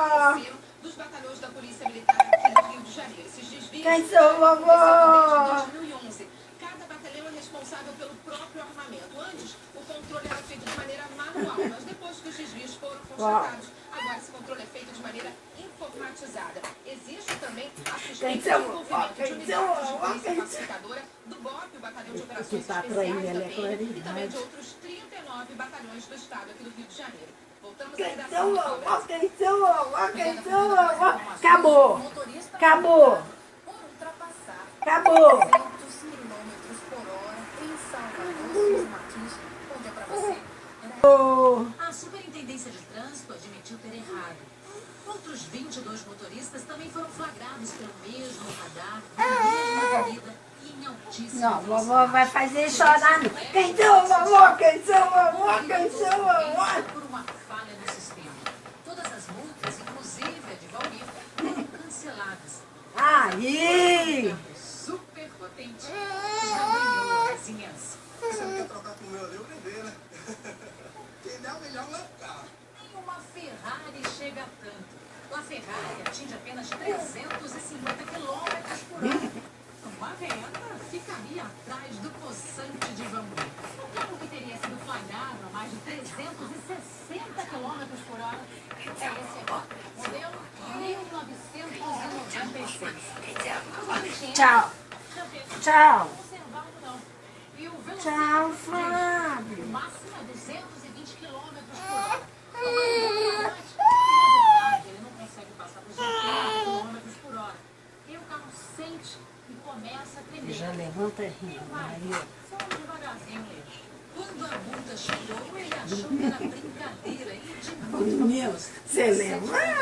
vovó? Dos batalhões da Polícia Militar aqui do Rio de Janeiro. Esses desvios Quem sou vovó? de 2011. Cada batalhão é responsável pelo próprio armamento. Antes, o controle era feito de maneira manual, mas depois que os desvios foram constatados, agora esse controle é feito de maneira informatizada. Existe também a suspeita de envolvimento de unidades de polícia pacificadora do BOP, o Batalhão de Operações Especiais da PM, e também de outros 39 batalhões do Estado aqui do Rio de Janeiro. Voltamos à redação. Quem sou vovó? Quem sou vovó? Acabou. Acabou. Acabou. 200 km por hora em Salvador, Martins, onde é pra você. A Superintendência de Trânsito admitiu ter errado. Outros 22 motoristas também foram flagrados pelo mesmo radar, na mesma avenida e em altíssima Não, vovó vai fazer chorar. Quem sou vovó? Quem sou vovó? Quem sou vovó? Por uma falha no sistema. Todas as multas, inclusive a de Valmir, foram canceladas. Aí! Super potente. Já ganhou a vizinhança. Você não quer trocar com o meu ali, eu levei, né? Quem der o melhor lançar. Nem uma Ferrari chega a tanto. A Ferrari atinge apenas 350 km por hora. Uma reta ficaria atrás do possante de Valmir. O carro que teria sido flagrado a mais de 360 km por hora é esse aqui. Modelo 1996. Tchau. Tchau. Conservado não. E o Tchau, Fábio. o máximo é 220 km por hora. Ele não consegue passar dos 80 km por hora. E o carro sente e começa a tremer. Já levanta rindo. Aí, Só devagarzinho, Leite. Quando a multa chegou, ele achou que era brincadeira e de muito Meu, você levanta.